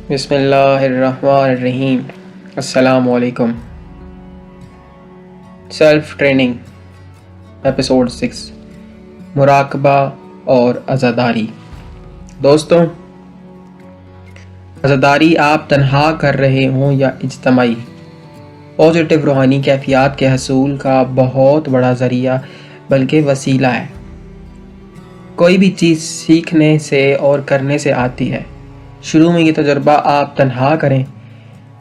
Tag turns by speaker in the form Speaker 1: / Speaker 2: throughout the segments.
Speaker 1: بسم اللہ الرحمن الرحیم۔ السلام علیکم۔ سیلف ٹریننگ ایپیسوڈ 6، مراقبہ اور عزاداری۔ دوستوں، عزاداری آپ تنہا کر رہے ہوں یا اجتماعی، پازیٹیو روحانی کیفیات کے حصول کا بہت بڑا ذریعہ بلکہ وسیلہ ہے۔ کوئی بھی چیز سیکھنے سے اور کرنے سے آتی ہے۔ شروع میں یہ تجربہ آپ تنہا کریں،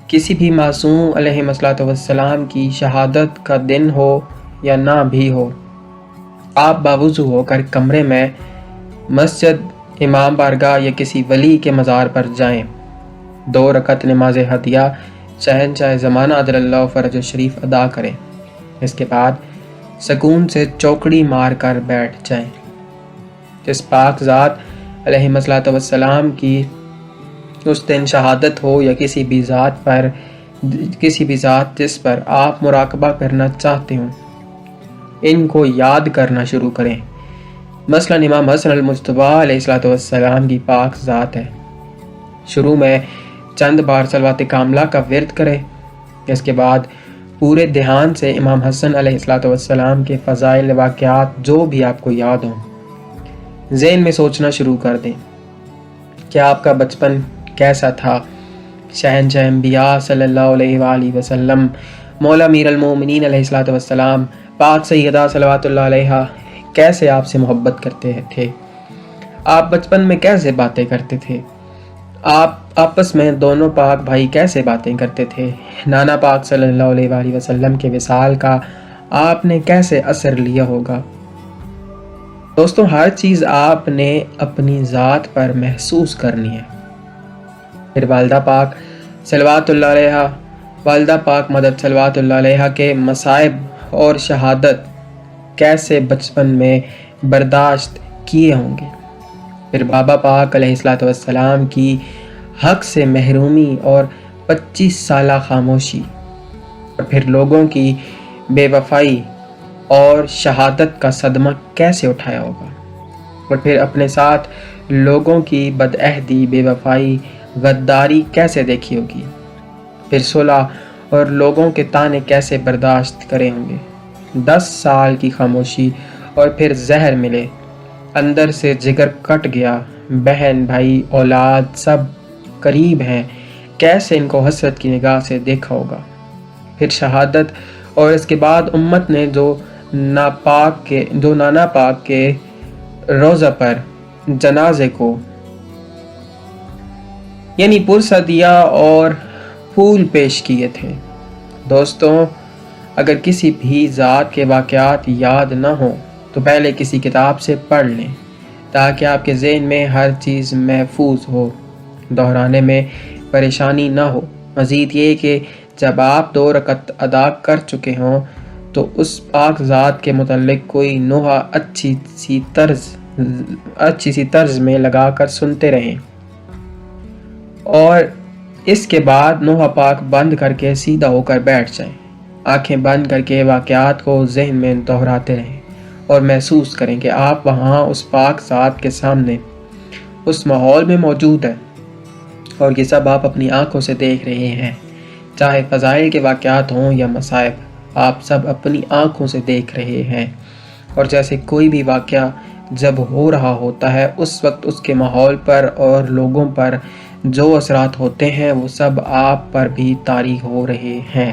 Speaker 1: کسی بھی معصوم علیہ السلام کی شہادت کا دن ہو یا نہ بھی ہو، آپ باوضو ہو کر کمرے میں مسجد، امام بارگاہ یا کسی ولی کے مزار پر جائیں، 2 رکعت نماز ہدیہ شہنشاہ زمانہ عجل اللہ فرج شریف ادا کریں۔ اس کے بعد سکون سے چوکڑی مار کر بیٹھ جائیں۔ جس پاک ذات علیہ السلام کی اس دن شہادت ہو یا کسی بھی ذات جس پر آپ مراقبہ کرنا چاہتے ہوں، ان کو یاد کرنا شروع کریں۔ مثلاً امام حسن المجتبیٰ علیہ السلام کی پاک ذات ہے۔ شروع میں چند بار صلوات کاملہ کا ورد کریں۔ اس کے بعد پورے دھیان سے امام حسن علیہ السلام کے فضائل واقعات جو بھی آپ کو یاد ہوں، ذہن میں سوچنا شروع کر دیں۔ کیا آپ کا بچپن کیسا تھا؟ شہنشاہ انبیاء صلی اللہ علیہ وآلہ وسلم، مولا امیر المومنین علیہ السلام، پاک سیدہ صلوات اللہ علیہا کیسے آپ سے محبت کرتے تھے؟ آپ بچپن میں کیسے باتیں کرتے تھے؟ آپ آپس میں دونوں پاک بھائی کیسے باتیں کرتے تھے؟ نانا پاک صلی اللہ علیہ وآلہ وسلم کے وصال کا آپ نے کیسے اثر لیا ہوگا؟ دوستوں، ہر چیز آپ نے اپنی ذات پر محسوس کرنی ہے۔ پھر والدہ پاک صلوات اللہ علیہا، والدہ پاک مدد صلوات اللہ علیہا کے مصائب اور شہادت کیسے بچپن میں برداشت کیے ہوں گے۔ پھر بابا پاک علیہ السلام کی حق سے محرومی اور 25 سالہ خاموشی، اور پھر لوگوں کی بے وفائی اور شہادت کا صدمہ کیسے اٹھایا ہوگا، اور پھر اپنے ساتھ لوگوں کی بدعہدی، بے وفائی، غداری کیسے دیکھی ہوگی۔ پھر صلح اور لوگوں کے طعنے کیسے برداشت کرے ہوں گے۔ 10 سال کی خاموشی اور پھر زہر ملے، اندر سے جگر کٹ گیا، بہن بھائی اولاد سب قریب ہیں، کیسے ان کو حسرت کی نگاہ سے دیکھا ہوگا۔ پھر شہادت، اور اس کے بعد امت نے جو نانا پاک کے روضہ پر جنازے کو یعنی پرسدیہ اور پھول پیش کیے تھے۔ دوستوں، اگر کسی بھی ذات کے واقعات یاد نہ ہوں تو پہلے کسی کتاب سے پڑھ لیں تاکہ آپ کے ذہن میں ہر چیز محفوظ ہو، دہرانے میں پریشانی نہ ہو۔ مزید یہ کہ جب آپ 2 رکعت ادا کر چکے ہوں تو اس پاک ذات کے متعلق کوئی نوحہ اچھی سی طرز میں لگا کر سنتے رہیں، اور اس کے بعد نوحہ پاک بند کر کے سیدھا ہو کر بیٹھ جائیں۔ آنکھیں بند کر کے واقعات کو ذہن میں دہراتے رہیں اور محسوس کریں کہ آپ وہاں اس پاک ذات کے سامنے اس ماحول میں موجود ہیں، اور یہ سب آپ اپنی آنکھوں سے دیکھ رہے ہیں۔ چاہے فضائل کے واقعات ہوں یا مصائب، آپ سب اپنی آنکھوں سے دیکھ رہے ہیں، اور جیسے کوئی بھی واقعہ جب ہو رہا ہوتا ہے اس وقت اس کے ماحول پر اور لوگوں پر جو اثرات ہوتے ہیں وہ سب آپ پر بھی طاری ہو رہے ہیں۔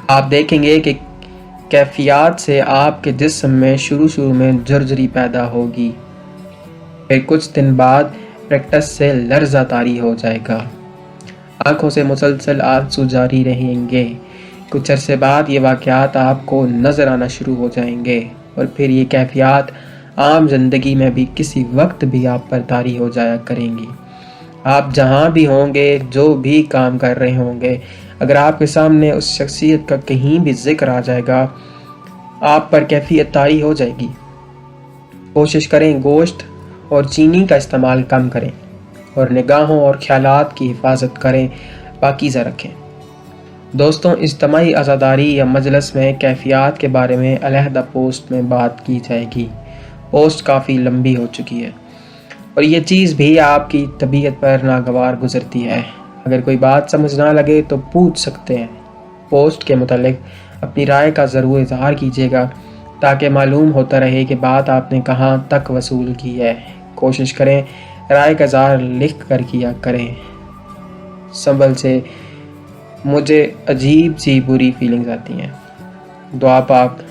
Speaker 1: آپ دیکھیں گے کہ کیفیات سے آپ کے جسم میں شروع میں جرجری پیدا ہوگی، پھر کچھ دن بعد پریکٹس سے لرزہ طاری ہو جائے گا، آنکھوں سے مسلسل آنسو جاری رہیں گے۔ کچھ عرصے بعد یہ واقعات آپ کو نظر آنا شروع ہو جائیں گے، اور پھر یہ کیفیات عام زندگی میں بھی کسی وقت بھی آپ پر طاری ہو جایا کریں گی۔ آپ جہاں بھی ہوں گے، جو بھی کام کر رہے ہوں گے، اگر آپ کے سامنے اس شخصیت کا کہیں بھی ذکر آ جائے گا، آپ پر کیفیت طاری ہو جائے گی۔ کوشش کریں گوشت اور چینی کا استعمال کم کریں، اور نگاہوں اور خیالات کی حفاظت کریں، پاکیزہ رکھیں۔ دوستوں، اجتماعی عزاداری یا مجلس میں کیفیات کے بارے میں علیحدہ پوسٹ میں بات کی جائے گی۔ پوسٹ کافی لمبی ہو چکی ہے، اور یہ چیز بھی آپ کی طبیعت پر ناگوار گزرتی ہے۔ اگر کوئی بات سمجھ نہ لگے تو پوچھ سکتے ہیں۔ پوسٹ کے متعلق اپنی رائے کا ضرور اظہار کیجیے گا تاکہ معلوم ہوتا رہے کہ بات آپ نے کہاں تک وصول کی ہے۔ کوشش کریں رائے کا اظہار لکھ کر کیا کریں۔ سنبل سے مجھے عجیب سی بری فیلنگز آتی ہیں۔ دعا پاک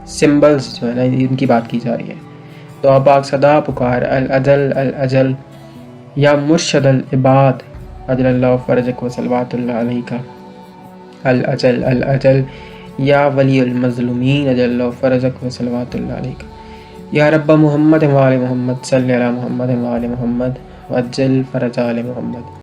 Speaker 1: سمبلز جو ہے نا ان کی بات کی جا رہی ہے۔ دعا پاک صدا پکار الاجل الاجل یا مرشد العباد اجل اللہ فرجک و صلوات اللہ علیہ کا الاجل الاجل یا ولی المظلومین اجل اللہ فرجک و صلوات اللہ علیہ کا یا رب محمد و آل محمد صلی علی محمد و آل محمد وعجل فرج آل محمد۔